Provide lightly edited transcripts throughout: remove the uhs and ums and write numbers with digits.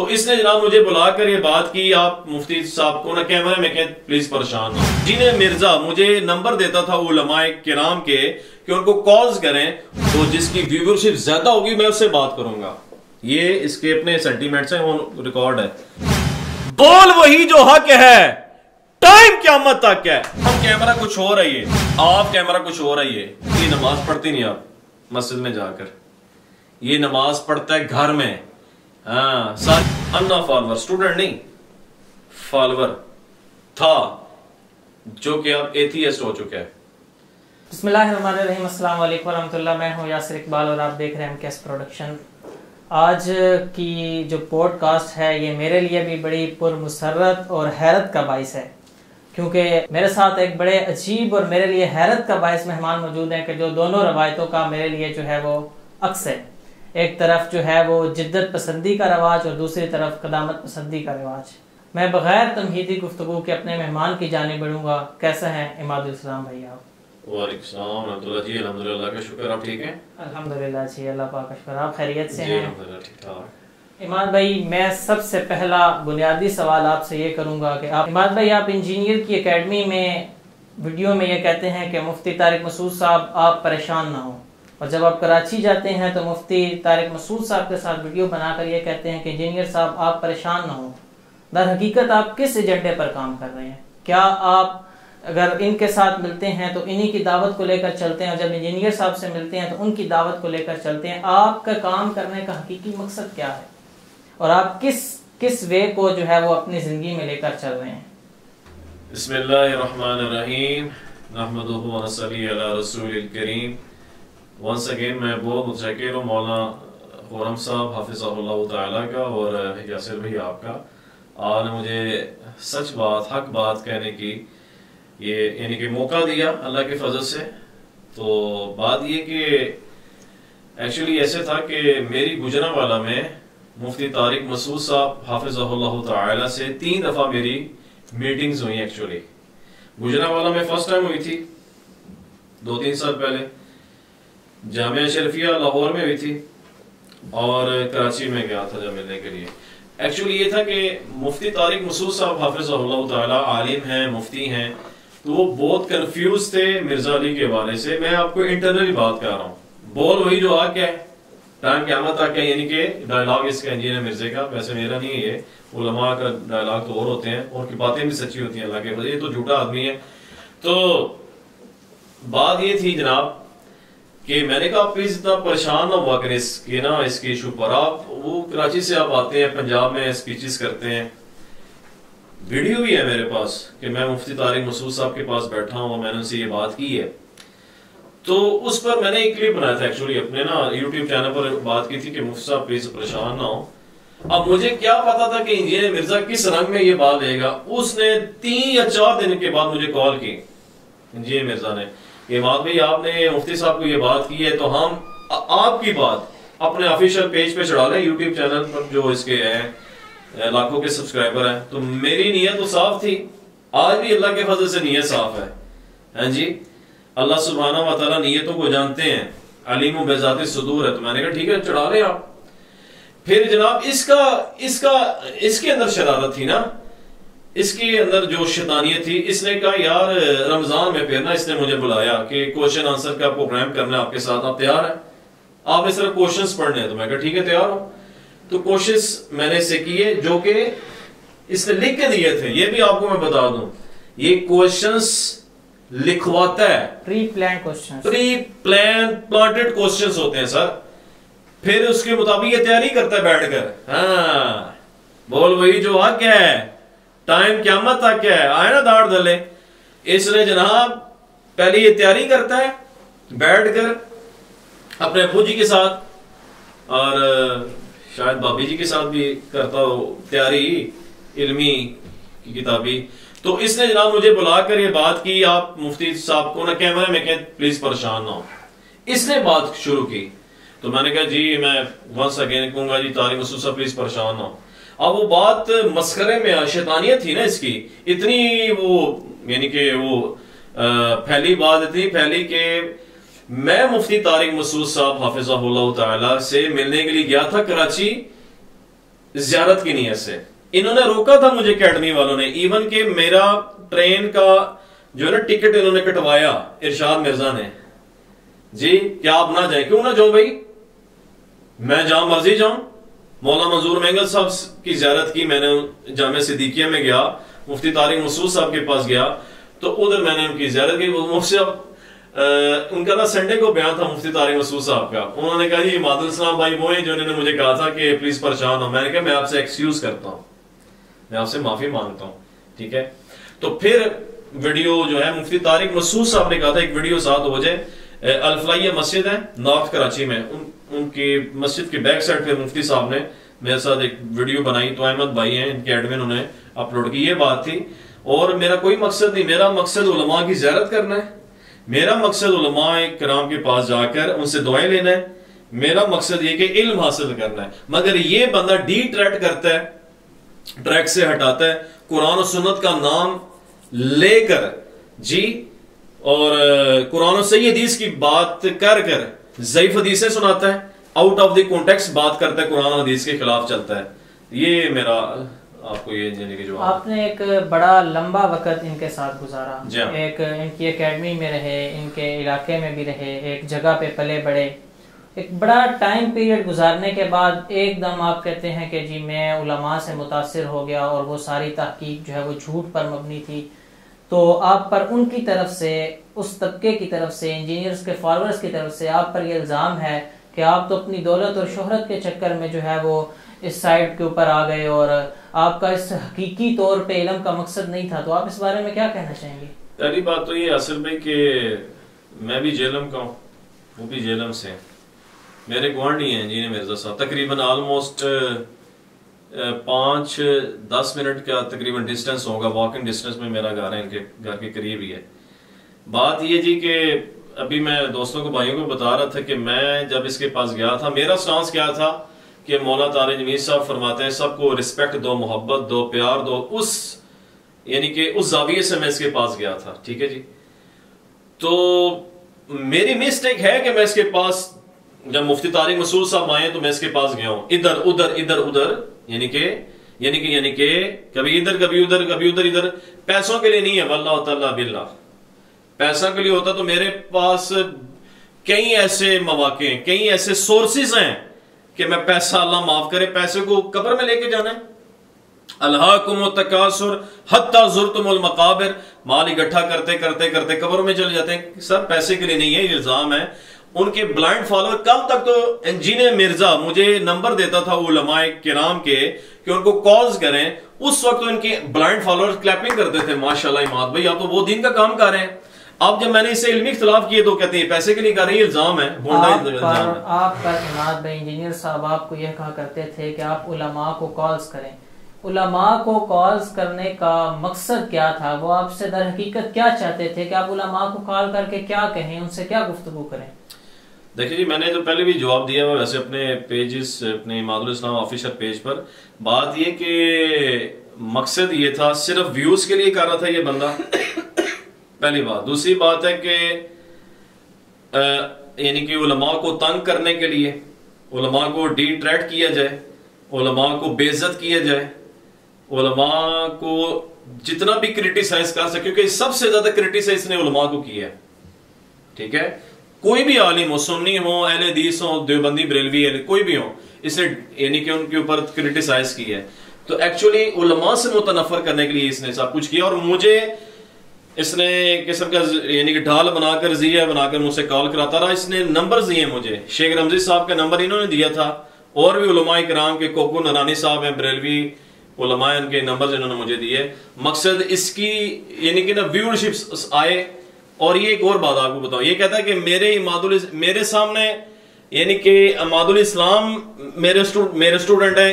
तो इसने जनाब मुझे बुलाकर ये बात की, आप मुफ्ती साहब को ना कैमरे में कहें प्लीज परेशान हो। जिन्हें मिर्जा मुझे नंबर देता था उलमाए किराम के कि उनको कॉल्स करें, तो जिसकी व्यूवरशिप ज्यादा होगी मैं उससे बात करूंगा। ये इसके अपने सेंटीमेंट्स हैं, वो रिकॉर्ड है। बोल वही जो हक है, टाइम क़यामत तक है। हम कैमरा कुछ हो रही है, आप कैमरा कुछ हो रही है। ये नमाज पढ़ती नहीं आप मस्जिद में जाकर, ये नमाज पढ़ता है घर में। हाँ, अन्ना फॉलोवर, स्टूडेंट नहीं फॉलोवर था, जो कि अब एथियस्ट हो चुका है। बिस्मिल्लाहिर्रहमानिर्रहीम, अस्सलाम वालेकुम वरहमतुल्लाह। मैं हूँ यासिर इकबाल और आप देख रहे हैं MKS प्रोडक्शन। आज की जो पॉडकास्ट है ये मेरे लिए भी बड़ी पुरमसरत और हैरत का बाइस है, क्योंकि मेरे साथ एक बड़े अजीब और मेरे लिए हैरत का बाइस मेहमान मौजूद हैं कि जो दोनों रवायतों का मेरे लिए जो है वो अक्स है। एक तरफ जो है वो जिद्दत पसंदी का रवाज और दूसरी तरफ कदामत पसंदी का रवाज। मैं बगैर तमहीदी गुफ्तगू के अपने मेहमान की जाने बढ़ूंगा। कैसे हैं इमादुल इस्लाम भाई आप? वालेकुम सलाम रहमतुल्लाह जी, अल्हम्दुलिल्लाह का शुक्र, आप ठीक हैं? अल्हम्दुलिल्लाह जी, अल्लाह पाक का शुक्र, आप खैरियत से हैं? अल्हम्दुलिल्लाह ठीक ठाक। इमाद भाई, मैं सबसे पहला बुनियादी सवाल आपसे ये करूंगा कि आप इमाद भाई, आप इंजीनियर की एकेडमी में वीडियो में ये कहते हैं कि मुफ्ती तारिक मसूद साहब आप परेशान ना हो, और जब आप कराची जाते हैं तो मुफ्ती तारिक मसूद साहब के साथ वीडियो बनाकर ये कहते हैं कि इंजीनियर साहब आप परेशान ना हो। दर हकीकत आप किस एजेंडे पर काम कर रहे हैं? क्या आप अगर इनके साथ मिलते हैं तो इन्हीं की दावत को लेकर चलते हैं, और जब इंजीनियर साहब से मिलते हैं तो उनकी दावत को लेकर चलते हैं? आपका काम करने का हकीकी मकसद क्या है, और आप किस वे को जो है वो अपनी जिंदगी में लेकर चल रहे हैं? बिस्मिल्लाहिर्रहमानिर्रहीम, नहमदुहु व नसल्ली अला रसूलिल करीम। वंस अगेन मैं बहुत मुतशक्किर हूँ मौलाना खुर्रम साहब हाफिज़हुल्लाह ताला का और यासिर भाई आपका। आपने मुझे सच बात, हक बात कहने की ये यानी कि मौका दिया अल्लाह के फजल से। तो बात ये कि एक्चुअली ऐसे था कि मेरी गुजरांवाला में मुफ्ती तारिक मसूद साहब हाफिज़हुल्लाह ताला से 3 दफ़ा मेरी मीटिंग्स हुई। एक्चुअली गुजरांवाला में फर्स्ट टाइम हुई थी 2-3 साल पहले, जामिया शरीफिया लाहौर में हुई थी, और कराची में गया था जब मिलने के लिए। एक्चुअली ये था कि मुफ्ती तारिक मसूद साहब हाफिज़हुल्लाह ताला आलिम हैं, मुफ्ती हैं, तो वो बहुत कंफ्यूज थे मिर्जा अली के बारे से। मैं आपको इंटरनली बात कर रहा हूँ। बोल वही जो हक है, टाइम क़यामत तक है, यानी कि डायलॉग इसका इंजीनियर मिर्जे का, वैसे मेरा नहीं है ये, उलमा का डायलॉग तो और होते हैं, और की बातें भी सच्ची होती हैं अल्लाह के, ये तो झूठा आदमी है। तो बात ये थी जनाब कि मैंने कहा प्लीज इतना परेशान ना हुआ करें इसके ना इसके इशू पर। आप वो कराची से आप आते हैं, पंजाब में स्पीचेस करते हैं, वीडियो भी है मेरे पास कि मैं मुफ्ती तारिक मसूद साहब के पास बैठा हूँ और मैंने उनसे ये बात की है। तो उस पर मैंने एक क्लिप बनाया था एक्चुअली अपने ना यूट्यूब चैनल पर, बात की थी कि मुफ्ती साहब प्लीज परेशान ना हो। अब मुझे क्या पता था कि इंजीनियर मिर्जा किस रंग में ये बात लेगा। उसने 3 या 4 दिन के बाद मुझे कॉल की इंजीनियर मिर्जा ने, इमाद भाई आपने मुफ्ती साहब को ये बात की है तो हम आपकी बात अपने ऑफिशियल पेज पे चढ़ा लें, यूट्यूब चैनल पर जो इसके हैं लाखों के सब्सक्राइबर हैं। तो मेरी नीयत तो साफ थी, आज भी अल्लाह के फजल से नीयत साफ है। हाँ जी, अल्लाह सुब्हानहू व तआला नीयतों को जानते हैं, अलीम बेज़ाति सुदूर है। तो मैंने कहा ठीक है चढ़ा लें आप। फिर जनाब इसके अंदर शरारत थी ना, इसके अंदर जो शैतानियत थी। इसने कहा यार रमजान में फिर ना इसने मुझे बुलाया कि क्वेश्चन आंसर का प्रोग्राम करना है आपके साथ, आप तैयार हैं? आपने सिर्फ क्वेश्चंस पढ़ने हैं। तो मैं कहा ठीक है तैयार हूं। तो क्वेश्चंस मैंने इससे किए जो कि इसने लिख के दिए थे। ये भी आपको मैं बता दूं, ये क्वेश्चंस लिखवाता है, प्री प्लान प्लांटेड क्वेश्चंस होते हैं सर। फिर उसके मुताबिक ये तैयारी करता है बैठकर। हाँ, बोल वही जो हक है, टाइम क़यामत तक है, आए ना दाढ़ दले। इसने जनाब पहले ये तैयारी करता है बैठकर अपने अब्बू जी के साथ, और शायद भाभी जी के साथ भी करता हो तैयारी इल्मी की किताबी। तो इसने जनाब मुझे बुलाकर ये बात की, आप मुफ्ती साहब को ना कैमरे में कहें प्लीज परेशान ना हो। इसने बात शुरू की तो मैंने कहा जी मैं वंस अगेन कहूंगा जी तारिक मसूद साहब प्लीज परेशान ना हो। अब वो बात मस्खरे में शैतानियत थी ना इसकी, इतनी वो यानी कि वो फैली बात, इतनी फैली कि मैं मुफ्ती तारिक मसूद साहब हाफिज़हुल्लाह ताला से मिलने के लिए गया था कराची ज़ियारत की नीयत से। इन्होंने रोका था मुझे अकेडमी वालों ने, इवन के मेरा ट्रेन का जो है ना टिकट इन्होंने कटवाया इरशाद मिर्जा ने जी, क्या आप ना जाए? क्यों ना जाऊं भाई, मैं जहां मर्जी जाऊं। मौला मंजूर मेंगल साहब की ज़ियारत की मैंने, जामिया सिद्दीकिया में गया, मुफ्ती तारिक मसूद साहब के पास गया तो उधर मैंने उनकी ज़ियारत की। मुफ्ती साहब उनका ना संडे को बयान था मुफ्ती तारिक मसूद साहब का, उन्होंने कहा जी इमादुल इस्लाम भाई वो हैं जो इन्होंने मुझे कहा था कि प्लीज परेशान हो। मैंने कहा मैं आपसे एक्सक्यूज करता हूँ, मैं आपसे माफी मांगता हूँ, ठीक है। तो फिर वीडियो जो है मुफ्ती तारिक मसूद साहब ने कहा था एक वीडियो साथ हो जाए, अल-फलाहिया मस्जिद है नॉर्थ कराची में, उनकी मस्जिद के बैक साइड पे मुफ्ती साहब ने मेरे साथ एक वीडियो बनाई, तो अहमद भाई हैं इनके एडमिन, उन्होंने अपलोड की। ये बात थी और मेरा कोई मकसद नहीं, मेरा मकसद उलमा की ज़ियारत करना है, मेरा मकसद उलमाए किराम के पास जाकर उनसे दुआएं लेना है, मेरा मकसद ये कि इल्म हासिल करना है। मगर ये बंदा डिट्रैक्ट करता है, ट्रैक से हटाता है, कुरान और सुन्नत का नाम लेकर जी, और कुरान और सही हदीस की बात कर कर ज़ईफ हदीसें सुनाता है, आउट ऑफ द कॉन्टेक्स्ट बात करता है, कुरान और हदीस के खिलाफ चलता है। ये मेरा आपको ये जाने की जवाब। आपने एक बड़ा लंबा वक्त इनके साथ गुजारा, हाँ। एक इनकी एकेडमी में रहे, इनके इलाके में भी रहे, एक जगह पे पले बड़े, एक बड़ा टाइम पीरियड गुजारने के बाद एकदम आप कहते हैं कि जी मैं उलमा से मुतासिर हो गया और वो सारी तहकीक जो है वो झूठ पर मबनी थी। तो आप पर उनकी तरफ से, उस तबके की तरफ से, इंजीनियर्स के फॉलोअर्स की तरफ से आप पर ये इल्ज़ाम है कि आप तो अपनी दौलत और शोहरत के चक्कर में जो है वो इस साइड के ऊपर आ गए और आपका इस हकीकी तौर पे इल्म का मकसद नहीं था। तो आप इस बारे में क्या कहना चाहेंगे? पहली बात तो ये असल में कि मैं भी जेलम का हूँ, वो भी जेलम से, मेरे गुआंढी हैं इंजीनियर मिर्जा साहब, तकरीबन ऑलमोस्ट 5-10 मिनट का तकरीबन डिस्टेंस होगा, वॉकिंग डिस्टेंस में मेरा घर है, इनके घर के करीब ही है। बात ये जी कि अभी मैं दोस्तों को, भाइयों को बता रहा था कि मैं जब इसके पास गया था, मेरा स्टांस क्या था कि मौला तारिक जमीर साहब फरमाते हैं सबको रिस्पेक्ट दो, मोहब्बत दो, प्यार दो, उस यानी कि उस जाविये से मैं इसके पास गया था, ठीक है जी। तो मेरी मिस्टेक है कि मैं इसके पास, जब मुफ्ती तारिक मसूद साहब आए तो मैं इसके पास गया हूं, इधर उधर इधर उधर, यानी कि कभी इधर कभी उधर कभी उधर, इधर पैसों के लिए नहीं है, वल्लाह तआला बिल्लाह, पैसा के लिए होता तो मेरे पास कई ऐसे मौके हैं, कई ऐसे सोर्सेज हैं कि मैं पैसा, अल्लाह माफ करे, पैसे को कब्र में लेके जाना है। अल्हाकुम तकासुर हत्ता ज़ुरतुमुल मकाबिर, माल इकट्ठा करते करते करते कब्र में चले जाते हैं। सर पैसे के लिए नहीं है, इल्जाम है उनके ब्लाइंड फॉलोअर। कल तक तो इंजीनियर मिर्जा मुझे नंबर देता था उलमाए किराम के कि उनको कॉल्स करें, उस वक्त तो इनके ब्लाइंड फॉलोअर क्लैपिंग करते थे, माशाल्लाह इमाद भाई आप तो वो दिन का काम कर रहे हैं। अब जब मैंने इससे इल्मी इख्तिलाफ किए तो कहते हैं पैसे के लिए कर रही है, इल्जाम है, आप पर इमाद भाई इंजीनियर साहब आपको यह कहा करते थे कि आप उलमा को कॉल्स करें। उलमा को कॉल्स करने का मकसद क्या था? वो आपसे दर हकीकत क्या चाहते थे कि आप उलमा को कॉल करके क्या कहें, उनसे क्या गुफ्तगू करें? देखिए जी, मैंने तो पहले भी जवाब दिया हुआ वैसे अपने पेजेस, अपने इमादुल इस्लाम ऑफिशियल पेज पर। बात ये कि मकसद ये था, सिर्फ व्यूज के लिए कर रहा था ये बंदा, पहली बात। दूसरी बात है कि यानी कि उलमा को तंग करने के लिए, उलमा को डिट्रैक्ट किया जाए, उलमा को बेइज्जत किया जाए, उलमा को जितना भी क्रिटिसाइज कर सके, क्योंकि सबसे ज्यादा क्रिटिसाइज इसने उलमा को किया है, ठीक है। कोई भी आलिम हो, सुन्नी हो, अहले हदीस हो, देवबंदी बरेलवी, कोई भी हो, इसने यानी कि उनके ऊपर क्रिटिसाइज किया है। तो एक्चुअली उलमा से मुतनफर करने के लिए इसने सब कुछ किया। और मुझे इसने किस्म का यानी कि ढाल बनाकर, रज़िया बनाकर मुझसे कॉल कराता रहा। इसने नंबर दिए मुझे, शेख रमजी साहब का नंबर इन्होंने दिया था, और भी उलमाए किराम के, कोको नरानी साहब हैं बरेलवी उलमाए, उनके नंबर इन्होंने मुझे दिए। मकसद इसकी यानी कि ना व्यूअरशिप आए। और ये एक और बात आपको बताऊं, ये कहता है कि मेरे सामने यानी कि इमादुल इस्लाम मेरे स्टूडेंट है,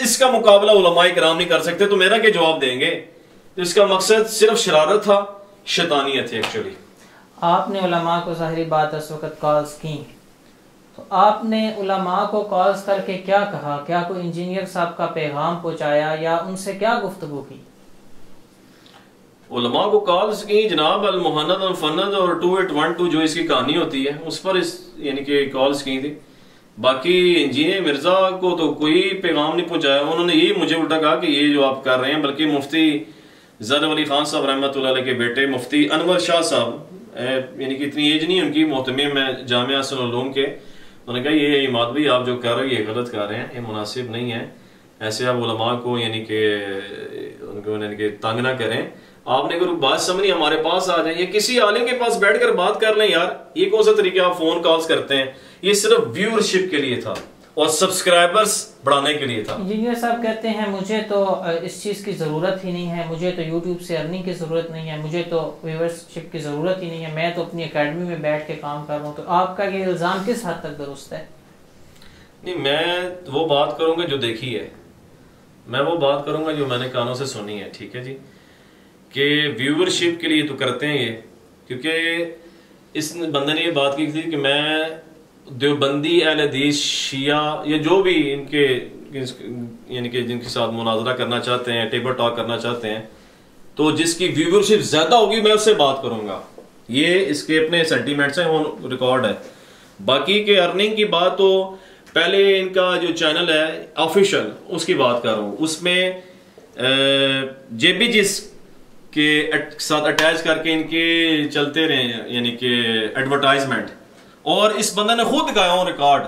इसका मुकाबला उलमाए किराम नहीं कर सकते, तो मेरा क्या जवाब देंगे? तो इसका मकसद सिर्फ शरारत था, शैतानियत थी एक्चुअली। आपने उलमा को ज़ाहिरी बात उस वक्त कॉल्स की, तो आपने उलमा को कॉल्स करके क्या कहा? क्या कोई इंजीनियर साहब का पैगाम पहुंचाया या उनसे क्या गुफ्तगू की? उलमा को कॉल्स की जनाब, अल मुहन्नद अल फन्नद और 2812 जो इसकी कहानी होती है उस पर इस यानी कि कॉल्स की थी। बाकी इंजीनियर मिर्जा को तो कोई पैगाम नहीं पहुंचाया। उन्होंने ये मुझे उल्टा कहा कि ये जो आप कर रहे हैं, बल्कि मुफ्ती ज़रब अली खान साहब रहमतुल्लाह अलैह के बेटे मुफ्ती अनवर शाह साहब, यानी कि इतनी एज नहीं उनकी, मोहतमिम में जामिया हसन उलूम के, उन्होंने कहा ये इमाद भाई आप जो कर रहे हो ये गलत कर रहे हैं, ये मुनासिब नहीं है, ऐसे आप उलमा को यानी कि उनको यानी कि तंग ना करें। आपने अगर बात समझनी हमारे पास आ जाए या किसी आलिम के पास बैठकर बात कर लें यार, ये कौन सा तरीका आप फोन कॉल्स करते हैं। ये सिर्फ व्यूअरशिप के लिए था और सब्सक्राइबर्स बढ़ाने के लिए था। इंजीनियर साहब कहते हैं मुझे तो इस चीज़ की ज़रूरत ही नहीं है, मुझे तो यूट्यूब से अर्निंग की ज़रूरत नहीं है, मुझे तो व्यूअरशिप की ज़रूरत ही नहीं है, मैं तो अपनी एकेडमी में बैठ के काम कर रहा हूँ। तो आपका ये इल्ज़ाम किस हद तक दुरुस्त है? नहीं, मैं वो बात करूंगा जो देखी है, मैं वो बात करूंगा जो मैंने कानों से सुनी है, ठीक है जी, कि व्यूअरशिप के लिए तो करते हैं ये, क्योंकि इस बंदे ने ये बात की थी कि मैं देवबंदी अहले हदीस शिया या जो भी इनके यानी कि जिनके साथ मुनाजरा करना चाहते हैं, टेबल टॉक करना चाहते हैं, तो जिसकी व्यूअरशिप ज्यादा होगी मैं उससे बात करूंगा। ये इसके अपने सेंटीमेंट्स हैं, वो रिकॉर्ड है। बाकी के अर्निंग की बात तो पहले इनका जो चैनल है ऑफिशियल उसकी बात कर रहा हूँ, उसमें जेबीजिस के साथ अटैच करके इनके चलते रहे यानी कि एडवर्टाइजमेंट, और इस बंदे ने खुद दिखाया हूं रिकॉर्ड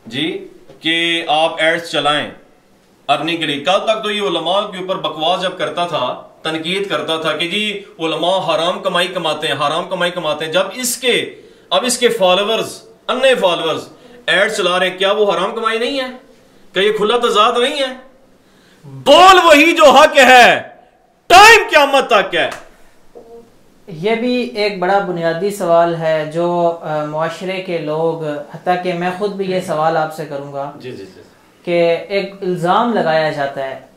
जी कि आप एड्स चलाएं अर्निंग के लिए। कल तक तो ये उलमा के ऊपर बकवास जब करता था, तनकीद करता था कि जी उलमा हराम कमाई कमाते हैं, हराम कमाई कमाते हैं। जब अब इसके फॉलोअर्स, अन्य फॉलोअर्स एड चला रहे, क्या वो हराम कमाई नहीं है? क्या ये खुला तजाद नहीं है? बोल वही जो हक है, टाइम क़यामत तक है। ये भी एक बड़ा बुनियादी सवाल है जो मुआशरे के लोग, हत्ता कि मैं खुद भी ये सवाल आपसे करूंगा जी जी जी, कि एक इल्ज़ाम लगाया जाता है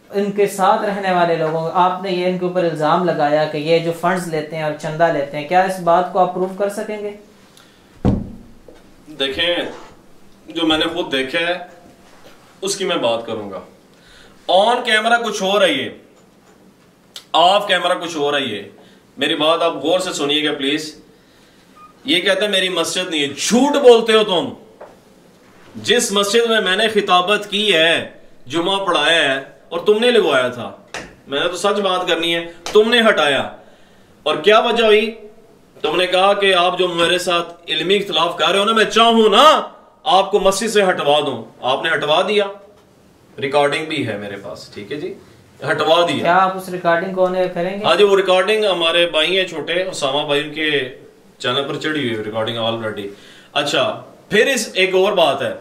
इनके साथ रहने वाले लोगों, आपने ये इनके ऊपर इल्ज़ाम लगाया कि ये जो फंड्स लेते हैं और चंदा लेते हैं, क्या इस बात को आप प्रूव कर सकेंगे? देखें, जो मैंने खुद देखा है उसकी मैं बात करूंगा। ऑन कैमरा कुछ हो रही है, ऑफ कैमरा कुछ हो रही है। मेरी बात आप गौर से सुनिएगा प्लीज। ये कहते हैं मेरी मस्जिद नहीं है, झूठ बोलते हो तुम। जिस मस्जिद में मैंने खिताबत की है, जुमा पढ़ाया है, और तुमने लगवाया था, मैंने तो सच बात करनी है, तुमने हटाया। और क्या वजह हुई? तुमने कहा कि आप जो मेरे साथ इल्मी इख्तिलाफ कर रहे हो ना, मैं चाहूं ना आपको मस्जिद से हटवा दूं, आपने हटवा दिया। रिकॉर्डिंग भी है मेरे पास, ठीक है जी, हटवा दिया। क्या आप उस रिकॉर्डिंग को करेंगे? हाँ जी, वो रिकॉर्डिंग हमारे भाई है छोटे उसामा भाई के चैनल पर चढ़ी हुई रिकॉर्डिंग ऑलरेडी। अच्छा, फिर इस एक और बात है,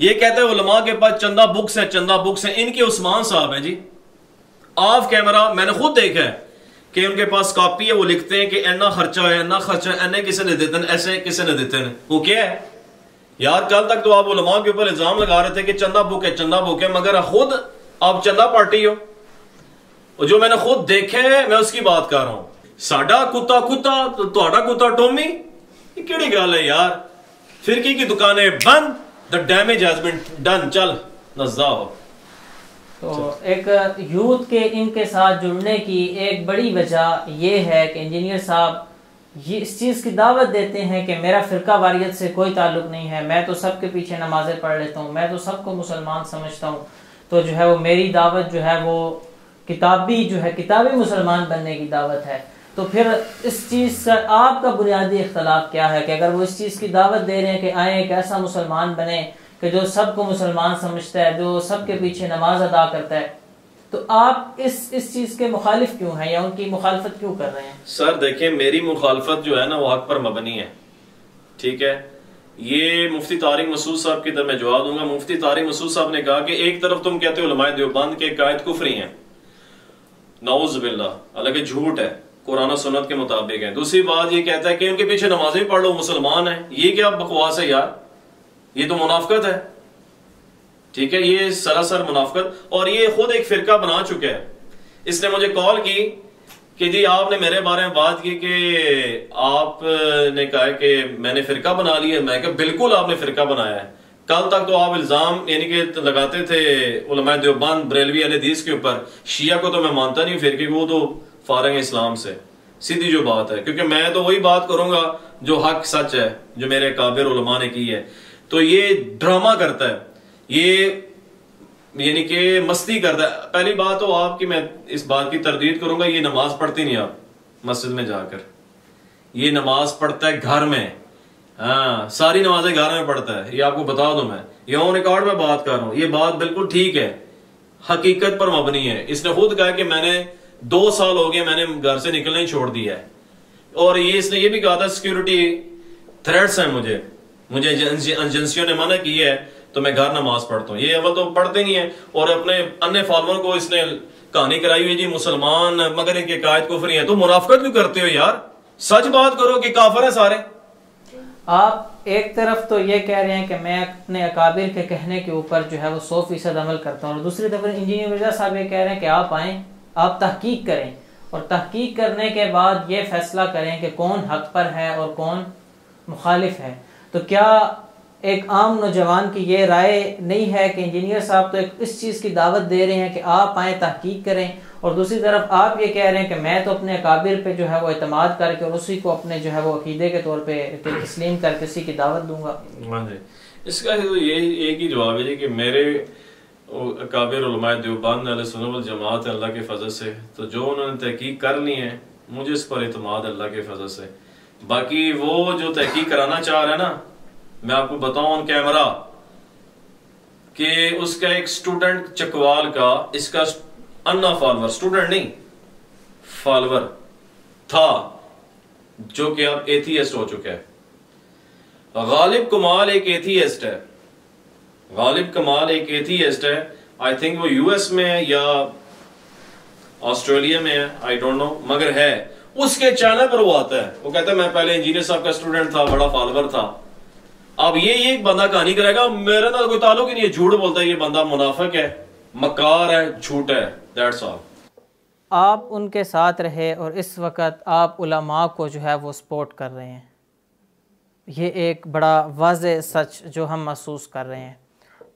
ये कहते हैं उलमा के पास चंदा बुक्स है, चंदा बुक्स है। इनके उस्मान साहब है जी, ऑफ कैमरा मैंने खुद देखा है कि उनके पास कॉपी है, वो लिखते हैं कि इतना खर्चा है, इतना खर्चा है, इन्हें किसी ने देते हैं, ऐसे किसी ने देते हैं। वो क्या है यार? कल तक तो आप उलमा के ऊपर इल्जाम लगा रहे थे कि चंदा बुक है, चंदा बुक है, मगर खुद आप चंदा पार्टी हो। और जो मैंने खुद देखे है मैं उसकी बात कर रहा हूं। साडा कुत्ता कुत्ता तो तुहाडा कुत्ता टोमी, ये केड़ी गल है यार? फिरकी की दुकानें बंद, the damage has been done, चल नज़्ज़ा हो। तो एक यूथ के इनके साथ जुड़ने की एक बड़ी वजह यह है कि इंजीनियर साहब ये इस चीज़ की दावत देते हैं कि मेरा फ़िरका वारियत से कोई ताल्लुक नहीं है, मैं तो सबके पीछे नमाज़ें पढ़ लेता हूँ, मैं तो सबको मुसलमान समझता हूँ। तो जो है वो मेरी दावत जो है वो किताबी मुसलमान बनने की दावत है। तो फिर इस चीज़ से आपका बुनियादी इख्तलाफ क्या है कि अगर वो इस चीज़ की दावत दे रहे हैं कि आए एक ऐसा मुसलमान बने कि जो सबको मुसलमान समझता है, जो सबके पीछे नमाज अदा करता है, तो आप इस चीज़ के मुखालिफ क्यों हैं या उनकी मुखालफत क्यों कर रहे हैं? सर देखिए, मेरी मुखालफत जो है ना वो हक पर मबनी है, ठीक है। ये मुफ्ती तारिक मसूद साहब की तरफ मैं जवाब दूंगा। मुफ्ती तारिक मसूद साहब ने कहा कि एक तरफ तुम कहते हो उलमाए देवबंद के कायद कुफरी हैं, नऊज़ बिल्लाह, हालांकि झूठ है, कुरान सुन्नत के मुताबिक है। दूसरी बात ये कहता है कि उनके पीछे नमाज़ें पढ़ लो, मुसलमान है। ये क्या बकवास है यार? ये तो मुनाफिकत है, ठीक है, ये सरासर मुनाफिकत। और ये खुद एक फिरका बना चुका है। इसने मुझे कॉल की कि जी आपने मेरे बारे में बात की कि आपने कहा कि मैंने फिरका बना लिया। मैं कहा बिल्कुल आपने फिरका बनाया है। कल तक तो आप इल्जाम यानी कि लगाते थे उलमाए देवबंद बरेलवी अहले हदीस के ऊपर। शिया को तो मैं मानता नहीं फिरके, वो तो फारिग इस्लाम से, सीधी जो बात है, क्योंकि मैं तो वही बात करूंगा जो हक सच है, जो मेरे काबिर उलमा ने की है। तो ये ड्रामा करता है, ये यानी कि मस्ती करता है। पहली बात तो आपकी मैं इस बात की तरदीद करूंगा, ये नमाज पढ़ती नहीं आप मस्जिद में जाकर, ये नमाज पढ़ता है घर में। हाँ, सारी नमाजें घर में पढ़ता है, ये आपको बता दूं मैं, ये ऑन रिकॉर्ड में बात कर रहा हूं, ये बात बिल्कुल ठीक है, हकीकत पर मबनी है। इसने खुद कहा कि मैंने 2 साल हो गए मैंने घर से निकलना ही छोड़ दिया है, और ये इसने ये भी कहा था सिक्योरिटी थ्रेट्स हैं मुझे एजेंसियों ने मना की है तो मैं घर नमाज पढ़ता हूँ। ये अव्वल तो पढ़ते नहीं है, और अपने अन्य फॉलोअर को इसने कहानी कराई हुई जी मुसलमान मगर इनके कायद कुफरी है। तो मुनाफिकत क्यों करते हो यार, सच बात करो कि काफिर है सारे। आप एक तरफ तो ये कह रहे हैं कि मैं अपने अकाबिर के कहने के ऊपर जो है वो 100% अमल करता हूँ, और दूसरी तरफ इंजीनियर मिर्जा साहब ये कह रहे हैं कि आप आएँ, आप तहकीक करें, और तहकीक करने के बाद ये फैसला करें कि कौन हक पर है और कौन मुखालिफ है। तो क्या एक आम नौजवान की ये राय नहीं है कि इंजीनियर साहब तो एक इस चीज़ की दावत दे रहे हैं कि आप आएँ तहकीक करें, और दूसरी तरफ आप ये कह रहे हैं कि मैं तो अपने अकाबिर पे जो है वो एतमाद करके और उसी को अपने जो है वो अकीदे के तौर पे तस्लीम करके उसी की दावत दूंगा। हाँ जी, इसका तो ये एक ही जवाब है कि मेरे अकाबिर उलमाए देवबंद अहले सुन्नत वल जमात अल्लाह के फजल से, तो जो उन्होंने तहकीक कर ली है मुझे इस पर एतमाद अल्लाह के फजल से। बाकी वो जो तहकीक कराना चाह रहा है ना, मैं आपको बताऊं ऑन कैमरा कि उसका एक स्टूडेंट चकवाल का, इसका अन्ना फॉलोअर, स्टूडेंट नहीं फॉलोअर था, जो कि अब एथियस्ट हो चुका है। गालिब कमाल एक एथियस्ट है, गालिब कमाल एक एथियस्ट है। आई थिंक वो यूएस में है या ऑस्ट्रेलिया में है, आई डोंट नो, मगर है। उसके चैनल पर वो आता है, वो कहता है मैं पहले इंजीनियर साहब का स्टूडेंट था, बड़ा फॉलोअर था। अब ये एक बंदा कहानी कराएगा, मेरा ना कोई ताल्लुक ही नहीं है, झूठ बोलता है, ये बंदा मुनाफिक है, मकार है, झूठ है, दैट्स ऑल। आप उनके साथ रहे और इस वक्त आप उलमा को जो है वो सपोर्ट कर रहे हैं, ये एक बड़ा वाज़ेह सच जो हम महसूस कर रहे हैं।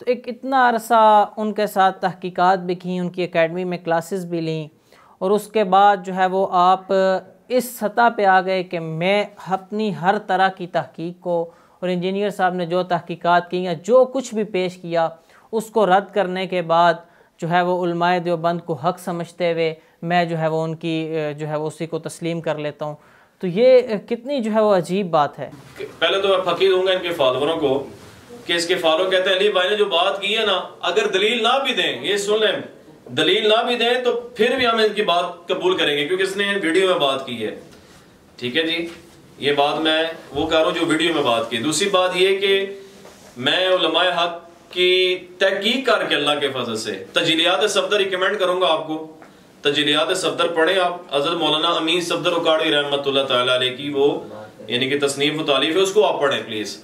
तो एक इतना अरसा उनके साथ तहकीकात भी की, उनकी एकेडमी में क्लासेस भी लीं, और उसके बाद जो है वो आप इस सतह पे आ गए कि मैं अपनी हर तरह की तहकीक को, और इंजीनियर साहब ने जो तहकीकात की या जो कुछ भी पेश किया उसको रद्द करने के बाद जो है वो उलमाए देवबंद को हक समझते हुए मैं जो है वो उनकी जो है वो उसी को तस्लीम कर लेता हूँ। तो ये कितनी जो है वो अजीब बात है। पहले तो मैं फकीर दूंगा इनके फॉलोअरों को कि इसके फॉलो कहते हैं अली भाई ने जो बात की है ना, अगर दलील ना भी दें, ये सुन लें, दलील ना भी दें तो फिर भी हम इनकी बात कबूल करेंगे क्योंकि इसने वीडियो में बात की है। ठीक है जी, ये बात मैं वो कर रहा हूँ जो वीडियो में बात की। दूसरी बात ये कि मैं उलमाए हक की तहकीक करके अल्लाह के फजल से तजलियात सफदर रिकमेंड करूंगा आपको, तजलियात सफदर पढ़े आप, हज़रत मौलाना अमीन सफदर उकाड़ी रहमतुल्लाह तआला अलैह की वो यानी कि तसनीफ तालीफ है, उसको आप पढ़ें प्लीज,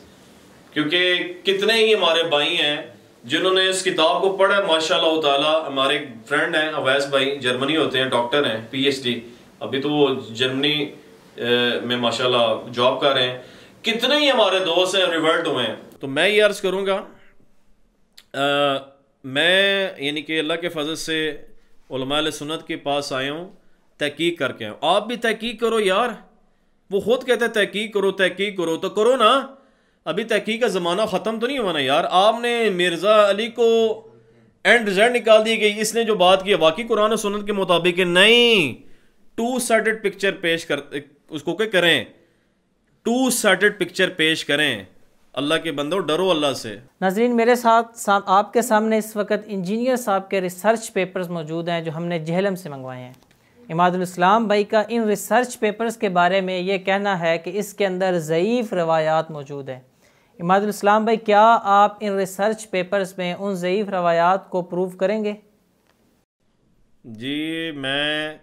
क्योंकि कितने ही हमारे भाई हैं जिन्होंने इस किताब को पढ़ा है माशाअल्लाह ताला। हमारे फ्रेंड हैं अवैस भाई, जर्मनी होते हैं, डॉक्टर हैं, PhD, अभी तो वो जर्मनी में माशाल्लाह जॉब कर रहे हैं। कितने ही हमारे दोस्त हैं रिवर्ट हुए हैं। तो मैं ये अर्ज करूंगा, मैं यानी कि अल्लाह के फजल से उलमा अहले सुन्नत के पास आया हूँ, तहकीक करके आया। आप भी तहकीक करो यार, वो खुद कहते हैं तहकीक करो, तहकीक करो तो करो ना। अभी तहकीक का ज़माना ख़त्म तो नहीं हुआ ना यार। आपने मिर्ज़ा अली को एंड रिजल्ट निकाल दी गई, इसने जो बात की वाकई कुरान और सुन्नत के मुताबिक नहीं, टू साइडेड पिक्चर पेश कर, उसको क्या करें, टू साइडेड पिक्चर पेश करें। अल्लाह के बंदो डरो अल्लाह से। नाज़रीन, मेरे साथ आपके सामने इस वक्त इंजीनियर साहब के रिसर्च पेपर्स मौजूद हैं जो हमने जेहलम से मंगवाए हैं। इमादुल इस्लाम भाई का इन रिसर्च पेपर्स के बारे में ये कहना है कि इसके अंदर ज़ईफ़ रवायात मौजूद हैं। इमादुल इस्लाम भाई, क्या आप इन रिसर्च पेपर्स में उन ज़ईफ़ रवायात को प्रूव करेंगे? जी, मैं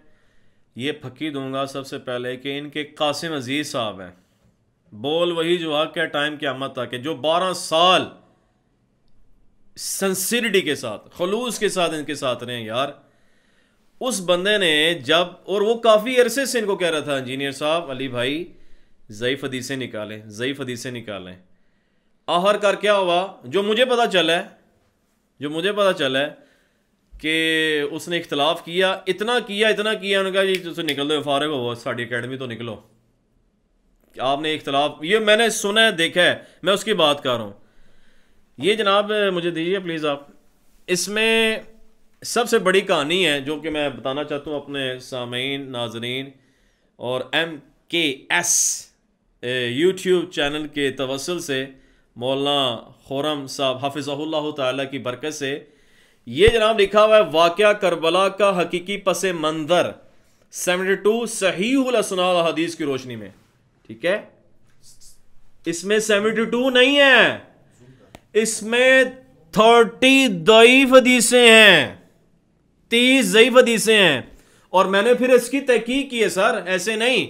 ये फकी दूंगा सबसे पहले कि इनके कासिम अजीज साहब हैं, बोल वही जो हक है टाइम क़यामत तक, जो 12 साल सिंसिरिटी के साथ, खलूस के साथ इनके साथ रहे यार। उस बंदे ने जब, और वो काफ़ी अरसे से इनको कह रहा था इंजीनियर साहब, अली भाई ज़ईफ़ हदीसें निकालें, ज़ईफ़ हदीसें निकालें। आखिरकार क्या हुआ, जो मुझे पता चला है कि उसने इख्तलाफ किया, इतना किया उन्होंने कहा जी तुम निकल दो, फारिग हो साड़ी अकेडमी तो निकलो। आपने इख्तलाफ, ये मैंने सुना है, देखा है, मैं उसकी बात कर रहा हूँ। ये जनाब मुझे दीजिए प्लीज़ आप। इसमें सबसे बड़ी कहानी है जो कि मैं बताना चाहता हूँ अपने सामीन नाजरीन और MKS यूट्यूब चैनल के तवस्सुल से, मौलाना खुर्रम साहब हाफिज़हुल्लाह ताला की बरकत से। ये जनाब लिखा हुआ है वाक़या करबला का हकीकी पस मंज़र 72 सहीहुल असनाद हदीस की रोशनी में। ठीक है, इसमें 72 नहीं है, इसमें 30 दईफ हदीसें हैं, 30 ज़ईफ़ हदीसें हैं। और मैंने फिर इसकी तहकीक की है सर, ऐसे नहीं।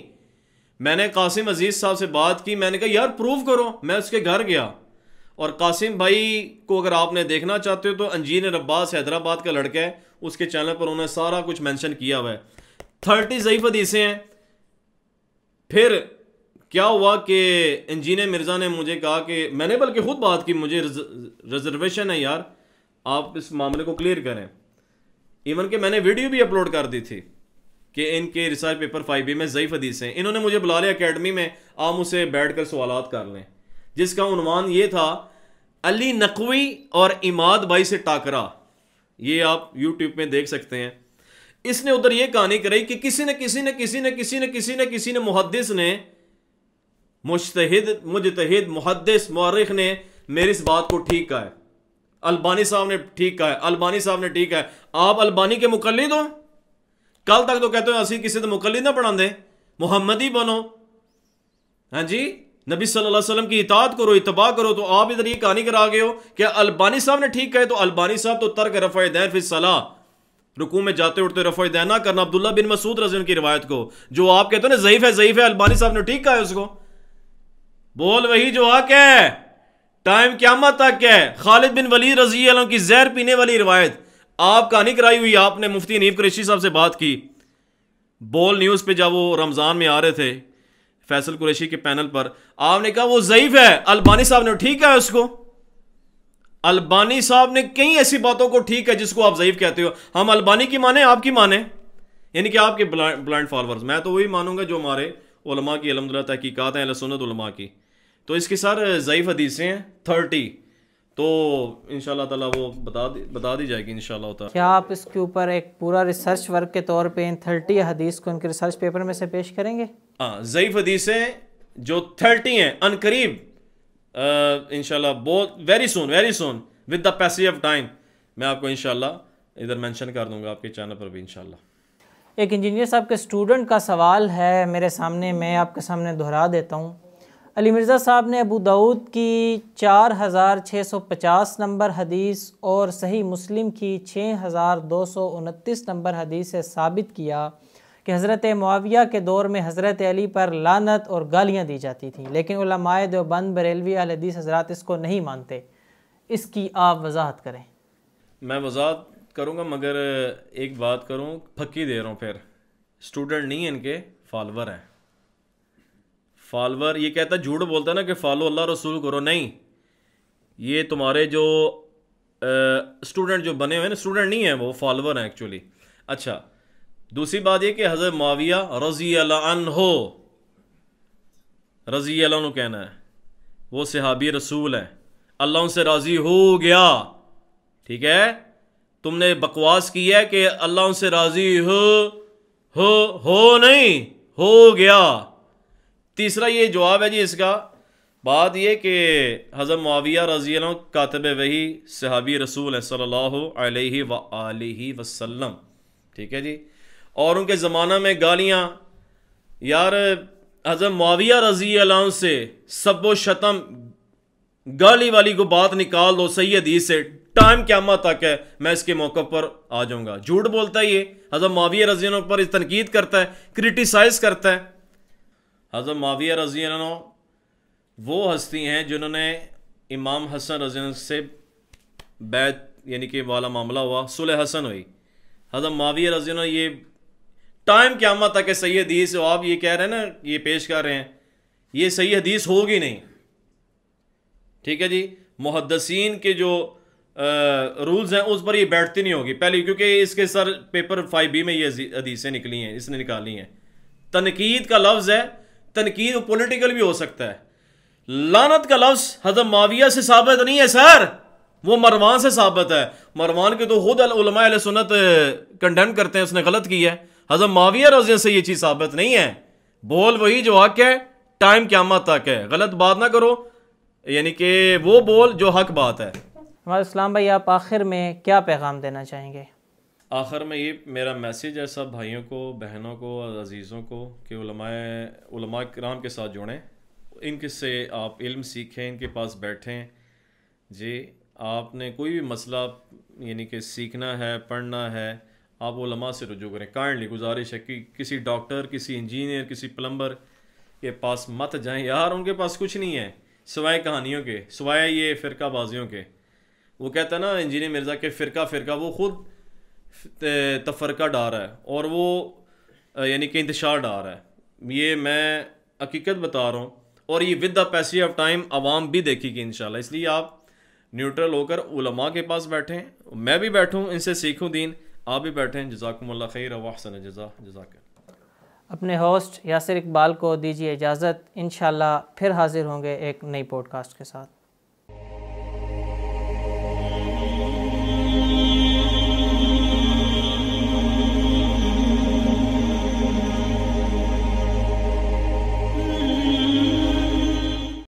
मैंने कासिम अजीज साहब से बात की, मैंने कहा यार प्रूव करो। मैं उसके घर गया और कासिम भाई को अगर आपने देखना चाहते हो तो इंजीनियर अब्बास हैदराबाद का लड़का है, उसके चैनल पर उन्होंने सारा कुछ मेंशन किया हुआ है। 30 ज़ईफ़ हदीसें हैं। फिर क्या हुआ कि इंजीनियर मिर्ज़ा ने मुझे कहा कि मैंने बल्कि खुद बात की, मुझे रिजर्वेशन है यार, आप इस मामले को क्लियर करें। इवन कि मैंने वीडियो भी अपलोड कर दी थी कि इनके रिसर्च पेपर 5B में ज़ईफ़ हदीस हैं। इन्होंने मुझे बुला लिया अकेडमी में, आप मुझसे बैठ कर सवालात कर लें, जिसका उन्वान ये था अली नकवी और इमाद भाई से टाकरा। ये आप यूट्यूब में देख सकते हैं। इसने उधर ये कहानी कराई कि किसी ने मुहद्दिस ने, मुजतहिद मुहद्दिस मुअर्रिख ने मेरी इस बात को ठीक कहा है। अल्बानी साहब ने ठीक कहा है, अल्बानी साहब ने ठीक कहा है। आप अल्बानी के मुकल्लिद हो? कल तक तो कहते हो असी किसी तो मुकल्लिद ना पढ़ा दे, मुहम्मदी बनो। हाँ जी, नबी सल्लल्लाहु अलैहि वसल्लम की इताअत करो, इत्तबा करो। तो आप इधर ये कहानी करा गए हो कि अल्बानी साहब ने ठीक कहा है, तो अल्बानी साहब तो तर्क रफ़अ दैन फी सलाह, रुकू में जाते उठते रफ़अ दैन ना करना, अब्दुल्ला बिन मसूद रज़ी अल्लाह की रिवायत को, जो आप कहते हो ना ज़ईफ़ है, अल्बानी साहब ने ठीक कहा है उसको। बोल वही जो हक है, टाइम क़यामत तक है। खालिद बिन वलीद रज़ी अल्लाह की जहर पीने वाली रिवायत आप कहानी कराई हुई। आपने मुफ्ती हनीफ कुरैशी साहब से बात की बोल न्यूज़ पे, जब वो रमज़ान में आ रहे थे फैसल कुरैशी के पैनल पर, आपने कहा वो ज़ईफ़ है, अल्बानी साहब ने ठीक है उसको। अल्बानी साहब ने कई ऐसी बातों को ठीक है जिसको आप ज़ईफ़ कहते हो। हम अल्बानी की माने, आपकी माने, यानी कि आपके ब्लाइंड फॉलोअर्स। मैं तो वही मानूंगा जो हमारे उलमा की अल्हम्दुलिल्लाह तहकीकात हैं, अहले सुन्नत उलमा की। तो इसके सर ज़ईफ़ हदीसें हैं 30, तो इंशाल्लाह ताला वो बता दी जाएगी इंशाल्लाह ताला। क्या आप इसके ऊपर एक पूरा रिसर्च वर्क के तौर पे इन 30 हदीस को इनके रिसर्च पेपर में से पेश करेंगे? हाँ, ज़ईफ़ हदीसें जो 30 हैं अनकरीब इंशाल्लाह, बहुत very soon with the passage of time मैं आपको इंशाल्लाह इधर मेंशन कर दूंगा आपके चैनल पर भी इंशाल्लाह। एक इंजीनियर साहब के स्टूडेंट का सवाल है मेरे सामने, मैं आपके सामने दोहरा देता हूँ। अली मिर्ज़ा साहब ने अबू दाऊद की 4650 नंबर हदीस और सही मुस्लिम की 6229 नंबर हदीस से साबित किया कि हज़रत मुआविया के दौर में हज़रत अली पर लानत और गालियाँ दी जाती थी, लेकिन उलमाए देवबंद बरेलवी अहले हदीस हज़रात इसको नहीं मानते। इसकी आप वजाहत करें। मैं वजाहत करूँगा, मगर एक बात करूँ, फक्की दे रहा हूँ। फिर स्टूडेंट नहीं है इनके, फॉलोवर हैं। फॉलोवर ये कहता है, झूठ बोलता है ना कि फॉलो अल्लाह रसूल करो, नहीं। ये तुम्हारे जो स्टूडेंट जो बने हुए हैं ना, स्टूडेंट नहीं है वो, फॉलोवर हैं एक्चुअली। अच्छा, दूसरी बात ये कि हज़रत मुआविया रज़ी अल्लाह अन्हो, रज़ी अल्लाह अन्हु कहना है, वो सहाबी रसूल हैं, अल्लाह उनसे राज़ी हो गया। ठीक है, तुमने बकवास की है कि अल्लाह उनसे राज़ी हो नहीं, हो गया। तीसरा ये जवाब है जी इसका। बात ये कि हज़रत मुआविया रज़ी अल्लाह कातिब वही सहाबी रसूल हैं सल्लल्लाहु अलैहि वसल्लम। ठीक है जी, और उनके ज़माना में गालियाँ, यार हज़रत मुआविया रज़ी अल्लाह से सब्बो शतम गाली वाली को बात निकाल दो सही हदीस से, टाइम क़यामत तक है, मैं इसके मौक़िफ़ पर आ जाऊँगा। झूठ बोलता है ये, हज़रत मुआविया रज़ी अल्लाह पर तनकीद करता है, क्रिटिसाइज़ करता है। हज़रत मुआविया रज़ी अल्लाह वो हस्ती हैं जिन्होंने इमाम हसन रज़ी अल्लाह से बैत यानी कि वाला मामला हुआ, सुलह हसन हुई। हज़रत मुआविया रज़ी अल्लाह ये टाइम क़यामत तक है सही हदीस, आप ये कह रहे हैं ना, ये पेश कर रहे हैं, ये सही हदीस होगी नहीं। ठीक है जी, मुहद्दिसीन के जो रूल्स हैं उस पर ये बैठती नहीं होगी पहले, क्योंकि इसके सर पेपर 5B में ये हदीसें निकली हैं, इसने निकाली हैं। तनकीद का लफ्ज़ है, तनकीद पॉलिटिकल भी हो सकता है। लानत का लफ्ज़ हज़रत मुआविया से साबित नहीं है सर। वो मरवान से साबित है। मरवान के तो खुद उलमा अहले सुन्नत कंडेम करते हैं, उसने गलत किया है। हज़रत मुआविया रज़ी से ये चीज़ साबित नहीं है। बोल वही जो हक है, टाइम क़यामत तक है। गलत बात ना करो, यानी कि वो बोल जो हक बात है। हमारे इस्लाम भाई, आप आखिर में क्या पैगाम देना चाहेंगे? आखिर में ये मेरा मैसेज है सब भाइयों को, बहनों को, अजीज़ों को कि उलमा किराम के साथ जुड़ें, इनके से आप इल्म सीखें, इनके पास बैठें। जी, आपने कोई भी मसला यानी कि सीखना है, पढ़ना है, आप उलमा से रुजू करें। काइंडली गुजारिश है कि किसी डॉक्टर, किसी इंजीनियर, किसी प्लम्बर के पास मत जाएं यार। उनके पास कुछ नहीं है सिवाय कहानियों के, सिवाय ये फ़िरका बाजियों के। वो कहता है ना इंजीनियर मिर्ज़ा के फ़िरका, वो ख़ुद तफरका डार है और वो यानी कि इंतशार डार है। ये मैं हकीकत बता रहा हूँ, और ये with the passage of time अवाम भी देखेगी इंशाल्लाह। इसलिए आप न्यूट्रल होकर उलमा के पास बैठें, मैं भी बैठूं, इनसे सीखूं दीन, आप भी बैठें। जज़ाकुमुल्लाह खैर व अहसन जज़ाक। अपने होस्ट यासिर इकबाल को दीजिए इजाज़त। इंशाल्लाह फिर हाजिर होंगे एक नई पॉडकास्ट के साथ।